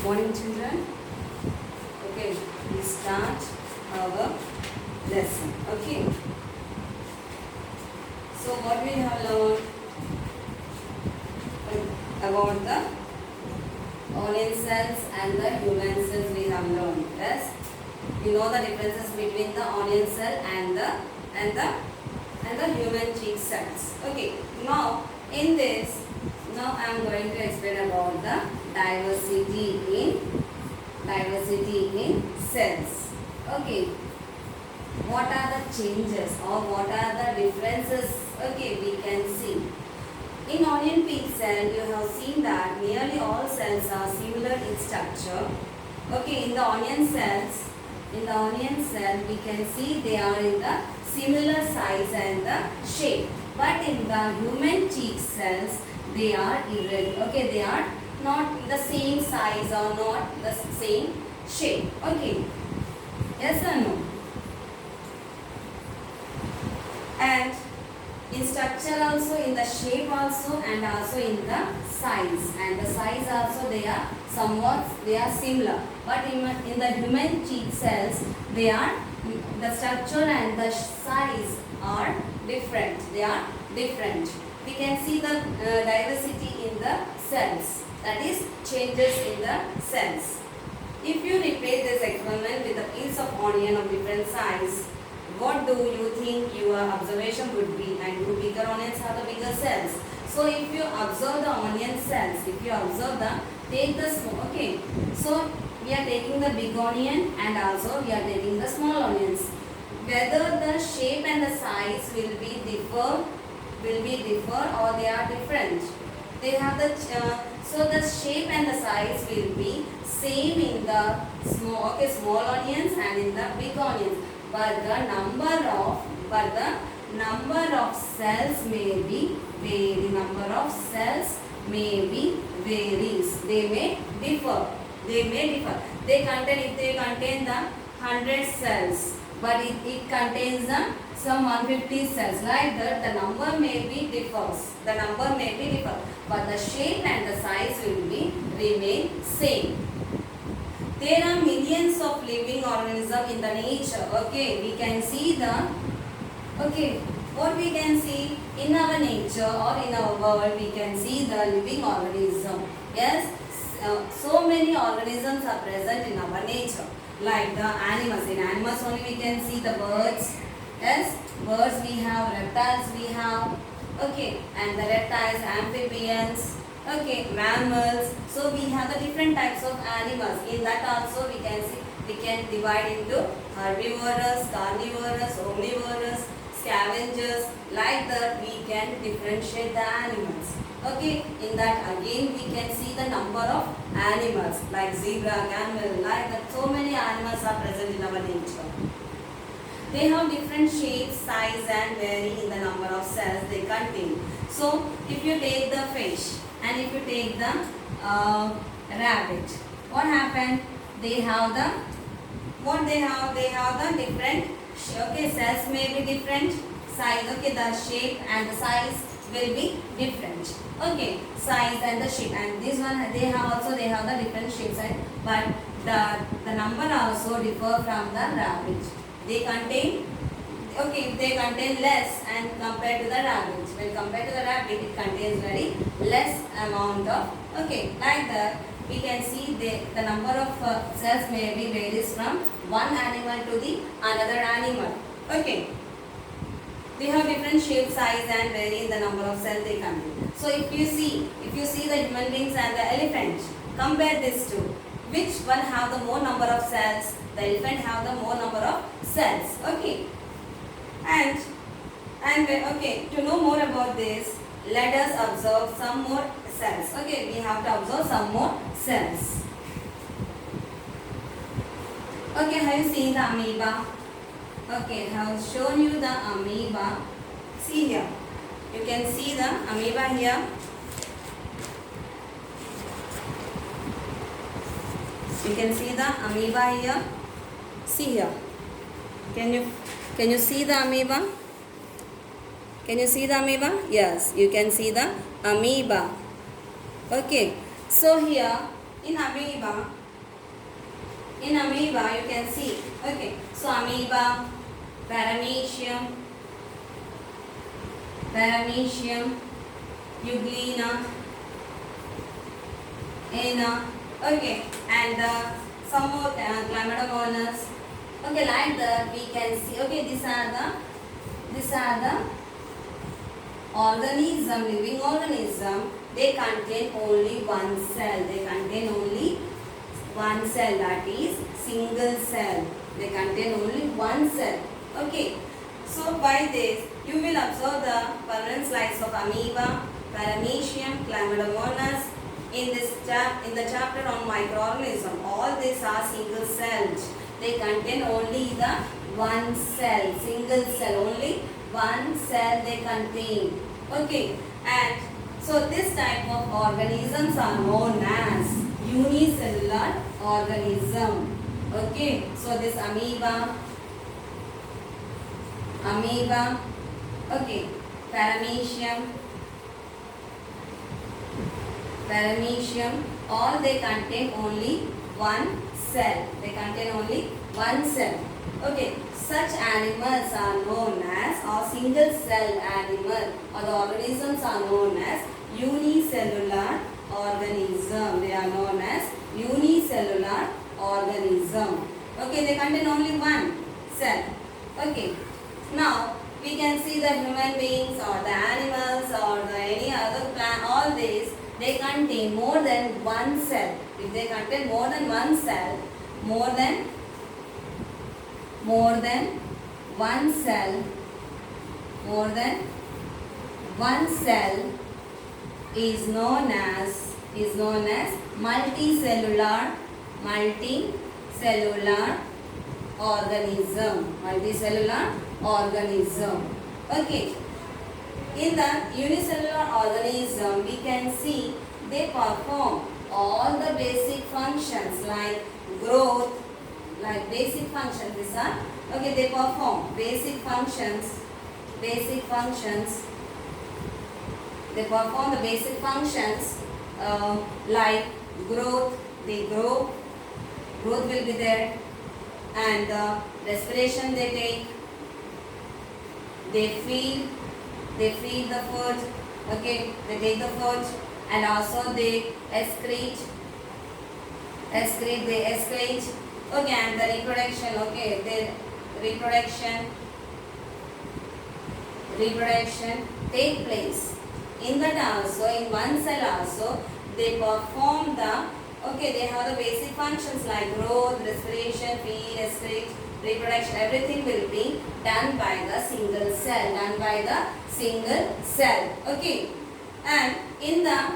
morning, children. Okay, we start our lesson. Okay. So what we have learned about the onion cells and the human cells we have learned. Yes, you know the differences between the onion cell and the human cheek cells. Okay. Now in this, now I am going to explain about the diversity in cells. Okay. What are the changes or what are the differences? Okay, we can see. In onion peel cell, you have seen that nearly all cells are similar in structure. Okay, in the onion cell, we can see they are in the similar size and the shape. But in the human cheek cells, they are irregular. Okay, they are not the same size or not the same shape. Okay, yes or no? And in structure also, in the shape also, and also in the size. And the size also they are similar. But in the human cheek cells, the structure and the size are different. They are different. We can see the diversity in the cells. That is changes in the cells. If you repeat this experiment with a piece of onion of different size, what do you think your observation would be? And do bigger onions have the bigger cells? So if you observe the onion cells, take the small, okay. So we are taking the big onion and also we are taking the small onions. Whether the shape and the size will be differ or they are different. They have the so the shape and the size will be same in the small onions and in the big onions. But the number of cells may be vary. Number of cells may be varies. They may differ. They contain the 100 cells, but it contains some 150 cells. Like that, the number may be differs. But the shape and the size will be remain same. There are millions of living organisms in the nature. Okay, we can see what we can see in our nature or in our world, we can see the living organism. Yes, so many organisms are present in our nature. Like the animals. In animals only we can see the birds. Yes, birds we have, reptiles we have. Okay, and the reptiles, amphibians. Okay, mammals. So we have the different types of animals. In that also we can divide into herbivorous, carnivorous, omnivorous, scavengers. Like that we can differentiate the animals. Okay, in that again we can see the number of animals like zebra, camel, like that. So many animals are present in our nature. They have different shapes, size and vary in the number of cells they contain. So if you take the fish and if you take the rabbit, what happened? They have the different, okay, cells may be different, size, okay, the shape and the size will be different. Okay, size and the shape, and this one they have the different shapes, but the number also differ from the rabbit. They contain less and compared to the rabbit. When compared to the rabbit, it contains very less amount of, okay, like that we can see the number of cells may be varies from one animal to the another animal. Okay, they have different shape, size and vary in the number of cells they contain. So if you see the human beings and the elephant, compare these two. Which one have the more number of cells? The elephant have the more number of cells. Okay. And okay, to know more about this, let us observe some more cells. Okay, we have to observe some more cells. Okay, have you seen the amoeba? Okay, I have shown you the amoeba. See here. You can see the amoeba here. You can see the amoeba here. See here. Can you see the amoeba? Can you see the amoeba? Yes, you can see the amoeba. Okay, so here in amoeba, you can see. Okay, so amoeba, paramecium, euglena, okay, and some more chlamydomonas. Okay, like that we can see. Okay, these are the organism, living organism. They contain only one cell. That is single cell. They contain only one cell. Okay. So by this you will observe the permanent slides of amoeba, paramecium, chlamydomonas in the chapter on microorganism. All these are single celled. They contain only the one cell, single cell, only one cell they contain. Okay, and so this type of organisms are known as unicellular organism. Okay, so this amoeba, okay, paramecium, all they contain only one cell. Okay, such animals are known as, or single cell animal, or the organisms are known as unicellular organism. They are known as unicellular organism. Okay, they contain only one cell. Okay, now we can see the human beings or the animals or the any other plant, all these, they contain more than one cell. If they contain more than one cell, more than one cell is known as multicellular organism. Okay, in the unicellular organism we can see they perform all the basic functions like growth, like basic functions. These are okay, they perform basic functions. They perform the basic functions like growth. They grow, growth will be there, and respiration they take. They feed the food. Okay, they take the food, and also they excrete. Okay, and the reproduction. Okay, the reproduction take place. In that also, in one cell also, they perform the, okay, they have the basic functions like growth, respiration, feed, excrete, reproduction. Everything will be done by the single cell. Okay, and in the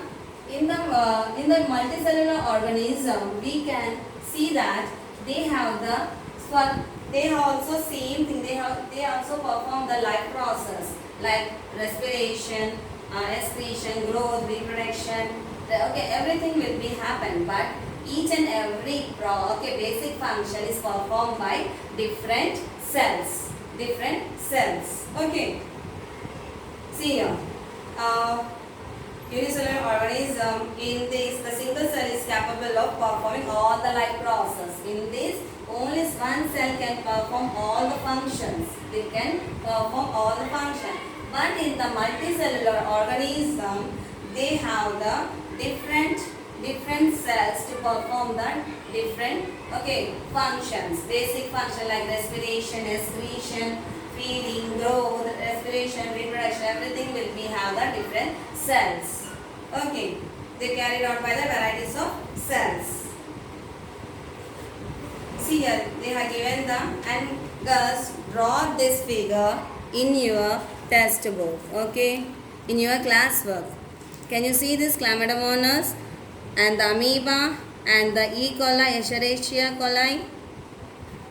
multicellular organism, we can see that they have also same thing. They also perform the life process like respiration, excretion, growth, reproduction. Okay, everything will be happen, but each and every basic function is performed by different cells. Okay, see here. Unicellular organism, in this the single cell is capable of performing all the life process. In this, only one cell can perform all the functions. They can perform all the functions. But in the multicellular organism, they have the different cells to perform the different functions. Basic function like respiration, excretion, feeding, growth, respiration, reproduction, everything will be have the different cells. Okay, they carried out by the varieties of cells. See here, they have given them, and thus draw this figure in your test book. Okay, in your classwork. Can you see this chlamydomonas and the amoeba and the E. coli, Escherichia coli?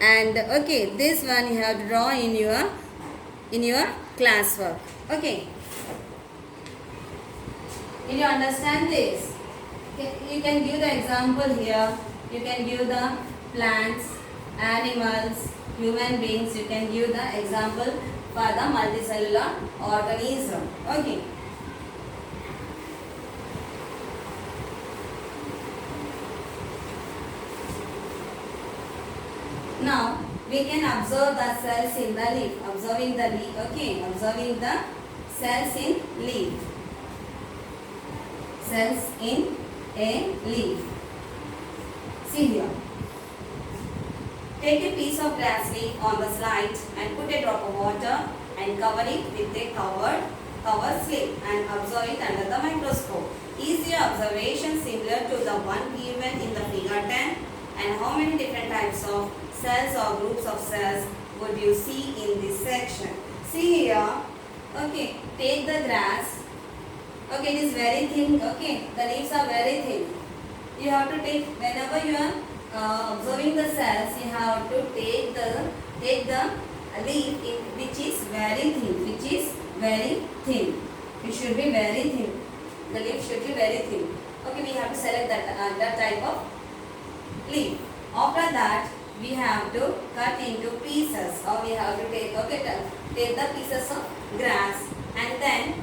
And okay, this one you have to draw in your classwork. Okay, did you understand this? You can give the example here. You can give the plants, animals, human beings. You can give the example for the multicellular organism. Okay. Now we can observe the cells in the leaf. Observing the leaf. Okay, observing the cells in leaf. Cells in a leaf. See here. Take a piece of glass leaf on the slide and put a drop of water and cover it with a cover slip and observe it under the microscope. Is your observation similar to the one given in the figure 10? And how many different types of cells or groups of cells would you see in this section? See here. Okay, take the grass. Okay, it is very thin. Okay, the leaves are very thin. You have to take, whenever you are observing the cells, you have to take the leaf which is very thin. It should be very thin. The leaf should be very thin. Okay, we have to select that type of leaf. After that, we have to cut into pieces, or we have to take the pieces of grass and then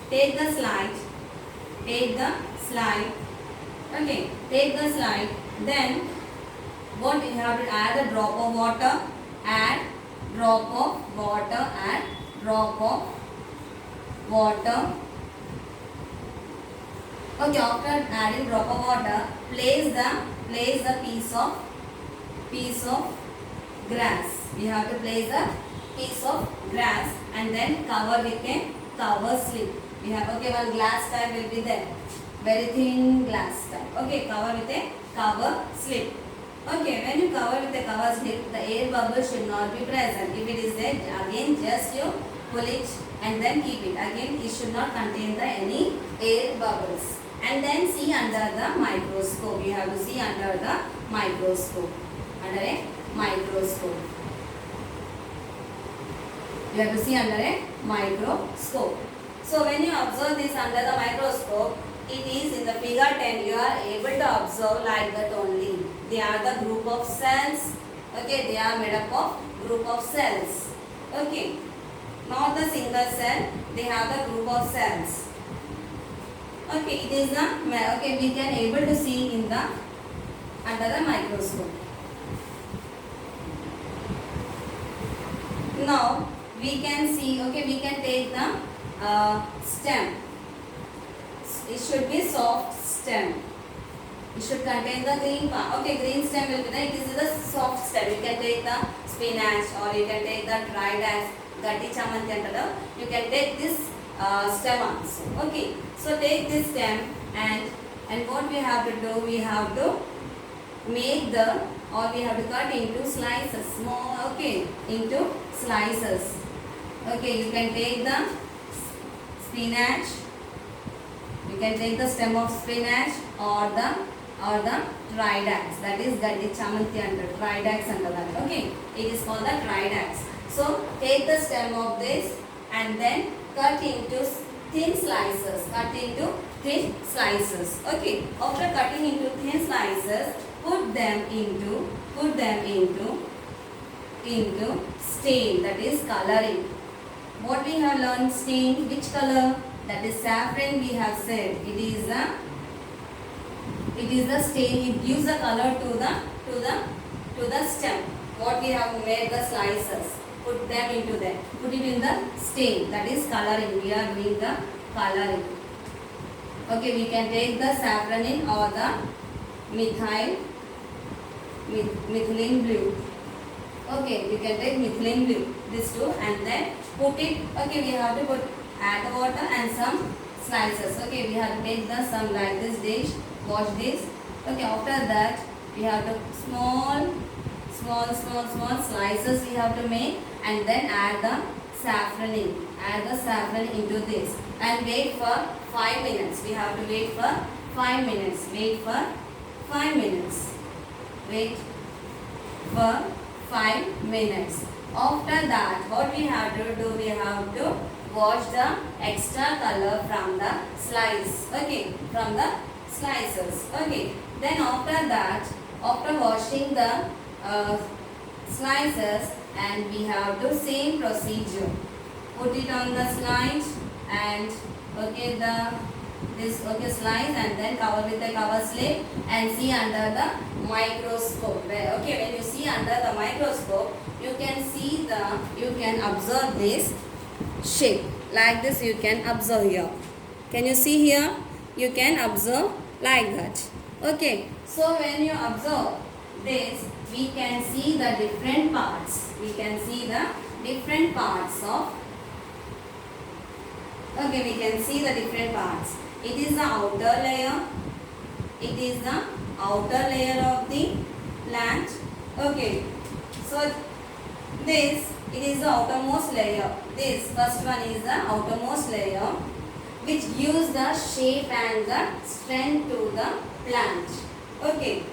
take the slide. Okay, take the slide. Then what we have to add a drop of water. Add drop of water. Okay, after adding drop of water, place the piece of grass. We have to place a piece of grass and then cover with a cover slip. We have one glass type will be there, very thin glass type. Okay, cover with a cover slip. Okay, when you cover with a cover slip, the air bubble should not be present. If it is there, again just you pull it and then keep it. Again, it should not contain any air bubbles. And then see under the microscope. You have to see under the microscope. Under a microscope. You have to see under a microscope. So when you observe this under the microscope, it is in the figure 10, you are able to observe like that only. They are the group of cells. Okay, they are made up of group of cells. Okay, not the single cell, they have the group of cells. Okay, it is the, we can able to see in the under the microscope. Now we can see, we can take the stem. It should be soft stem. It should contain the green part. Okay, green stem will be there. This is the soft stem. You can take the spinach or you can take the Tridax, Gaddi Chamanthi. You can take this stem also. Okay, so take this stem and what we have to do, we have to make the, or we have to cut into slices, small, into slices. Okay, you can take the spinach. You can take the stem of spinach or the Tridax, that is Gaddi Chamanthi under Tridax under that. Okay, it is called the Tridax. So take the stem of this and then cut into thin slices. Okay, after cutting into thin slices, put them into stain, that is coloring. What we have learned, stain, which color? That is saffron. We have said it is the stain. It gives the color to the stem. What we have made the slices, put them into that. Put it in the stain. That is coloring. We are doing the coloring. Okay, we can take the saffronin or the methylene blue. Okay, we can take methylene blue. This two and then put it. Okay, we have to add the water and some slices. Okay, we have to take the some like this dish, wash this. Okay, after that we have to small slices we have to make and then add the saffron into this and wait for 5 minutes. We have to wait for 5 minutes. Wait for 5 minutes. After that, what we have to do, we have to wash the extra color from the slice. Okay, from the slices. Okay, then after that, after washing the slices, and we have to same procedure. Put it on the slide and okay, this slice and then cover with the cover slip and see under the microscope. Okay, when you see under the microscope, you can observe this shape. Like this you can observe here. Can you see here? You can observe like that. Okay, so when you observe this, we can see the different parts. We can see the different parts of. Okay, we can see the different parts. It is the outer layer. It is the outer layer of the plant. Okay, so this, it is the outermost layer. This first one is the outermost layer, which gives the shape and the strength to the plant. Okay,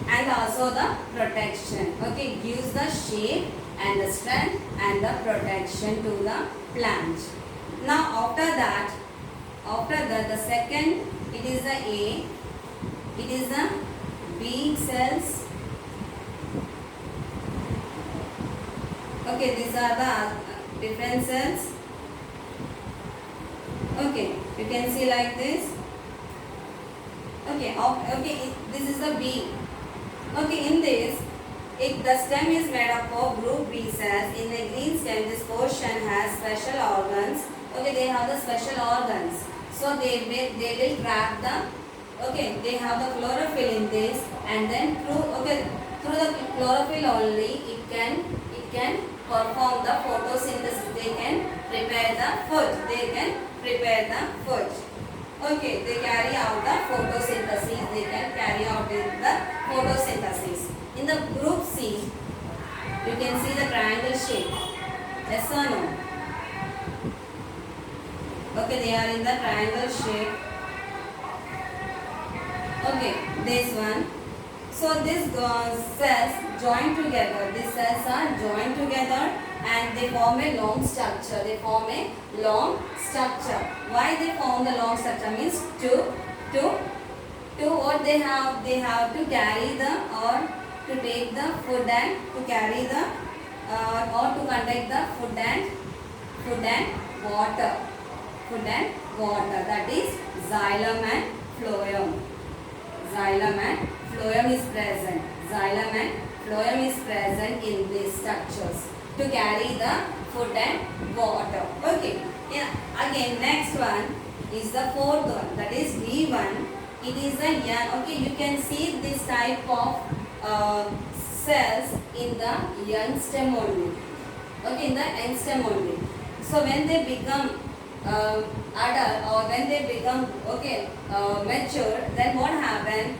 and also the protection. Okay, gives the shape and the strength and the protection to the plant. Now after that the second, it is the A, it is the B cells. Okay, these are the different cells. Okay, you can see like this. Okay, this is the B. Okay, in this, the stem is made up of group B cells. In the green stem, this portion has special organs. Okay, they have the special organs. So they will trap the. Okay, they have the chlorophyll in this, and then through the chlorophyll only it can perform the photosynthesis. They can prepare the food. Okay, they carry out the photosynthesis. They can carry out the photosynthesis. In the group C, you can see the triangle shape. Yes or no? Okay, they are in the triangle shape. Okay, this one. So these cells join together. These cells are joined together and they form a long structure. Why they form the long structure means to what they have to carry the or to take the food and to carry the or to conduct the food and water. That is xylem and phloem. Xylem and phloem is present. Xylem and phloem is present in these structures to carry the food and water. Okay. Again, next one is the fourth one. That is D1. It is a young. Okay, you can see this type of cells in the young stem only. Okay, in the young stem only. So when they become adult or when they become mature, then what happens?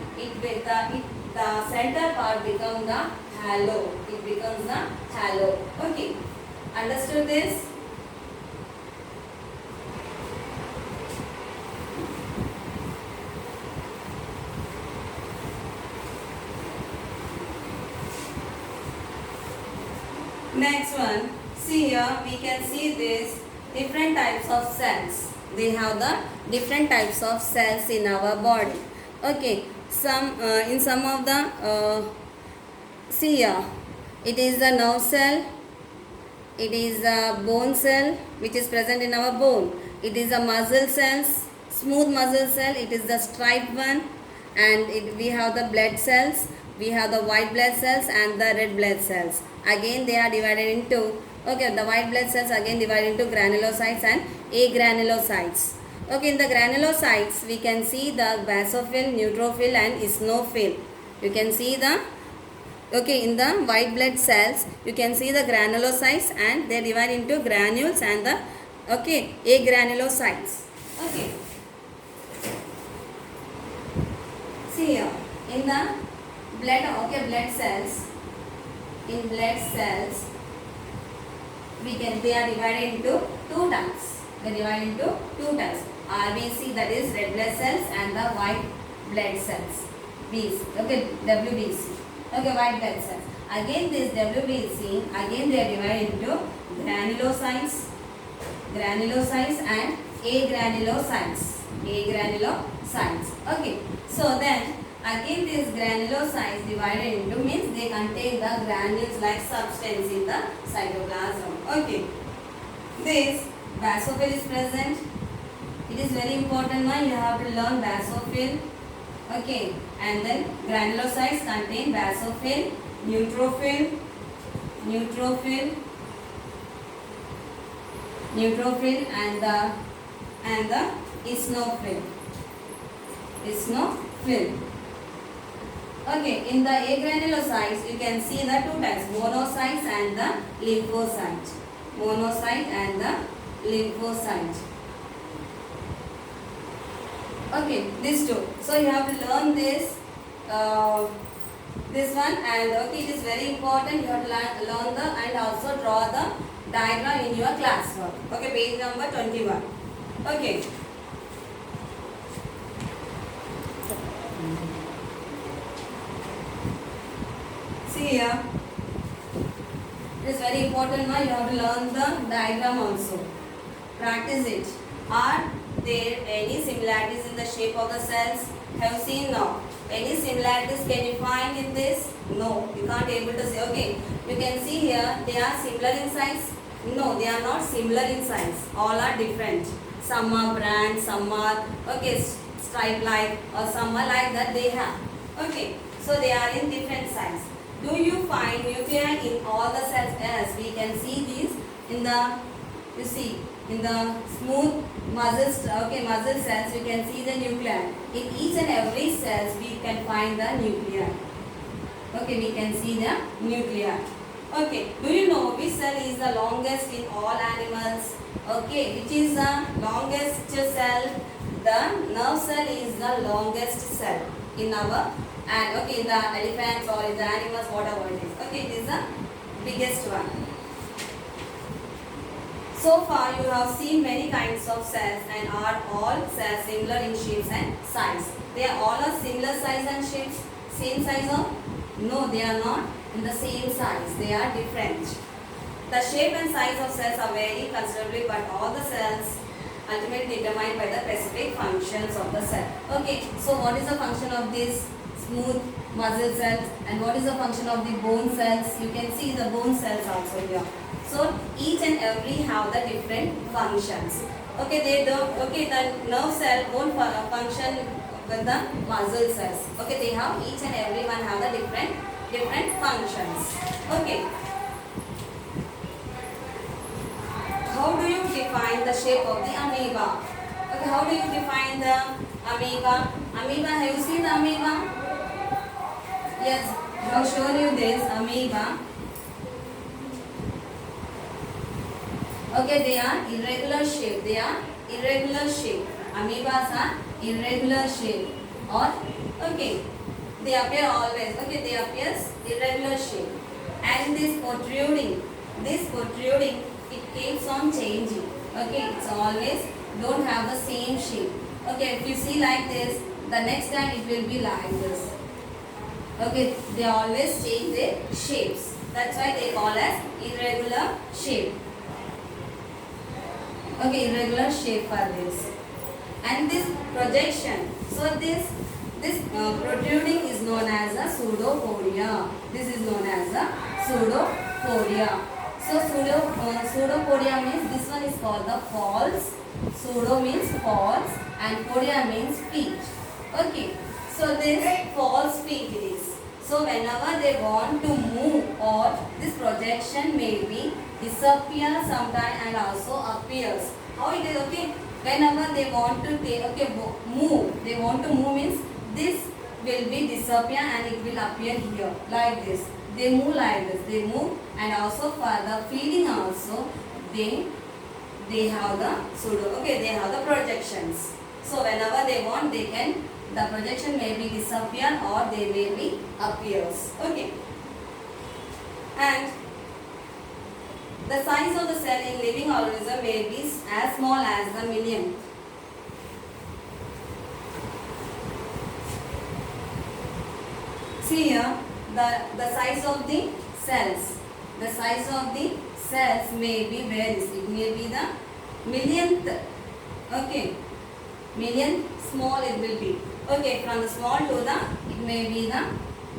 The center part becomes the halo. It becomes the halo. Okay, understood this? Next one, see here we can see this different types of cells. They have the different types of cells in our body. Okay, in some of the see here, it is the nerve cell, it is a bone cell which is present in our bone, it is a muscle cells, smooth muscle cell, it is the striped one, and we have the blood cells, we have the white blood cells and the red blood cells. Again they are divided into, the white blood cells again divided into granulocytes and agranulocytes. Okay, in the granulocytes we can see the basophil, neutrophil and eosinophil. You can see the, in the white blood cells you can see the granulocytes and they divide into granules and the agranulocytes. Okay, see here in the blood cells, in blood cells they are divided into two types. They are divided into two types. RBC, that is red blood cells, and the white blood cells. WBC. White blood cells. Again this WBC, again they are divided into granulocytes and agranulocytes. Okay. So then again these granulocytes divided into means they contain the granules like substance in the cytoplasm. Okay. This basophil is present. It is very important one. You have to learn basophil. Okay, and then granulocytes contain basophil, neutrophil, and the eosinophil. Okay, in the agranulocytes you can see the two types, monocytes and the lymphocyte. Okay, these two. So you have to learn this one, and okay, it is very important. You have to learn the and also draw the diagram in your classwork. Okay, page number 21. Okay. See here. It is very important now. You have to learn the diagram also. Practice it. Are there any similarities in the shape of the cells? Have seen now. Any similarities can you find in this? No, you can't able to say. Okay, you can see here they are similar in size. No, they are not similar in size. All are different. Some are brand, some are okay stripe like, or some are like that they have. Okay, so they are in different size. Do you find nuclei in all the cells? Yes, we can see these in the in the smooth muscle cells you can see the nuclei. In each and every cells we can find the nuclei. Okay, we can see the nuclei. Okay, do you know which cell is the longest in all animals? Okay, which is the longest cell? The nerve cell is the longest cell in our in the elephants or in the animals, whatever it is. Okay, it is the biggest one. So far you have seen many kinds of cells, and are all cells similar in shapes and size. They are all a similar size and shapes, same size of? No, they are not in the same size. They are different. The shape and size of cells are vary considerably, but all the cells ultimately determined by the specific functions of the cell. Okay, so what is the function of this smooth muscle cells, and what is the function of the bone cells? You can see the bone cells also here. So each and every have the different functions. Okay, the nerve cell won't function with the muscle cells. Okay, they have each and every one have the different functions. Okay. How do you define the shape of the amoeba? Okay, how do you define the amoeba? Amoeba, have you seen the amoeba? Yes, I have shown you this amoeba. Okay, they are irregular shape. Amoebas are irregular shape, or okay, they appear always. Okay, they appear irregular shape, and this protruding, it keeps on changing. Okay, it's always don't have the same shape. Okay, if you see like this, the next time it will be like this. Okay, they always change their shapes. That's why they call as irregular shape. Okay, irregular shape for this. And this projection, so this protruding is known as a pseudopodia. This is known as a pseudopodia. So pseudopodia means this one is called the false. Pseudo means false and podia means feet. Okay, so this false feet it is. So whenever they want to move, or this projection may be disappear sometime and also appears. How it is? Okay, whenever they want to move, they want to move means this will be disappear and it will appear here like this. They move like this. They move, and also for the feeding also they have the they have the projections. So whenever they want, they can, the projection may be disappear or they may be appears. Okay, and the size of the cell in living organism may be as small as the millionth. See here, the size of the cells. The size of the cells may be varies. It may be the millionth. Okay, millionth small it will be. Okay, from the small to the, it may be the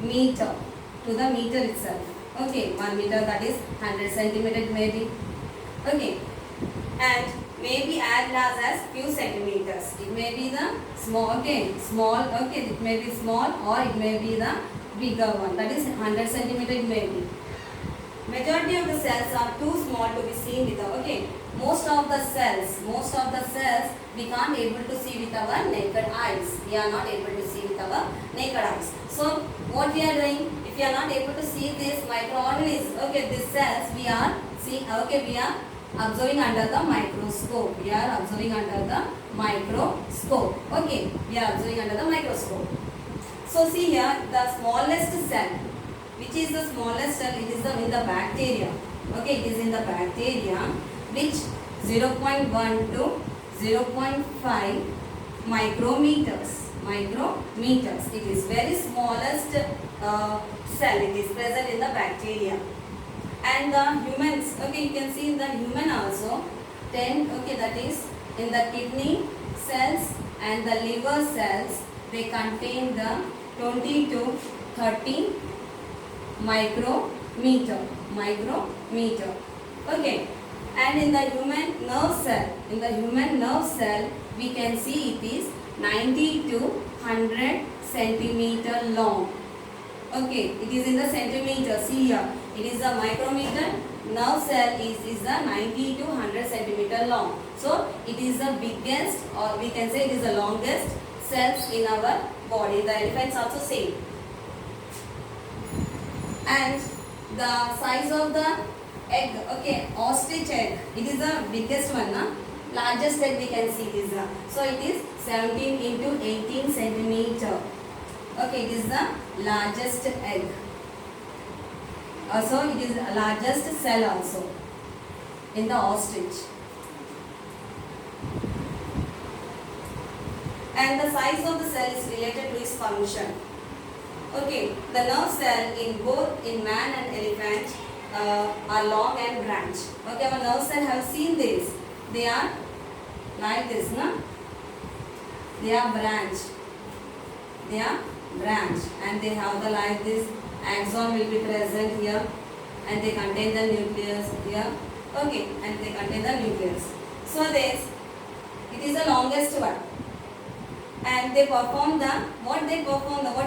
meter, to the meter itself. Okay, 1 meter, that is 100 centimeter maybe. Okay, and may be as large as few centimeters. It may be the small, small, it may be small, or it may be the bigger one, that is 100 centimeter it may be. Majority of the cells are too small to be seen with our, most of the cells we can't able to see with our naked eyes. We are not able to see with our naked eyes. So what we are doing, if we are not able to see this microorganisms, these cells we are seeing, we are observing under the microscope. We are observing under the microscope. We are observing under the microscope. So see here, the smallest cell, which is the smallest cell, it is in the bacteria. It is in the bacteria, which 0.1 to 0.5 micrometers. It is very smallest cell. It is present in the bacteria. And the humans, you can see in the human also 10, that is in the kidney cells and the liver cells, they contain the 20 to 30 micrometer. And in the human nerve cell, we can see it is 90 to 100 centimeter long. It is in the centimeter. See here, it is a micrometer. Nerve cell is the 90 to 100 centimeter long. So it is the biggest, or we can say it is the longest cells in our body. The elephants also same. And the size of the egg, ostrich egg, it is the biggest one, largest egg we can see this. So it is 17 into 18 centimeter. It is the largest egg. Also it is the largest cell also in the ostrich. And the size of the cell is related to its function. The nerve cell in man and elephant are long and branch. Our nerve cell have seen this. They are like this, They are branch. And they have the like this. Axon will be present here, and they contain the nucleus here. And they contain the nucleus. So this, it is the longest one. And they perform what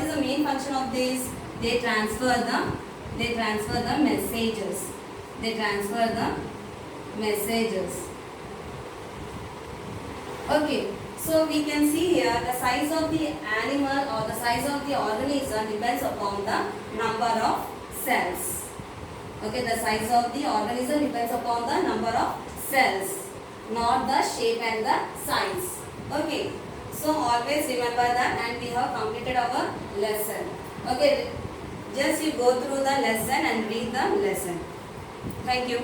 is the main function of this? They transfer the messages. So we can see here the size of the animal or the size of the organism depends upon the number of cells. The size of the organism depends upon the number of cells, not the shape and the size. So always remember that, and we have completed our lesson. Just you go through the lesson and read the lesson. Thank you.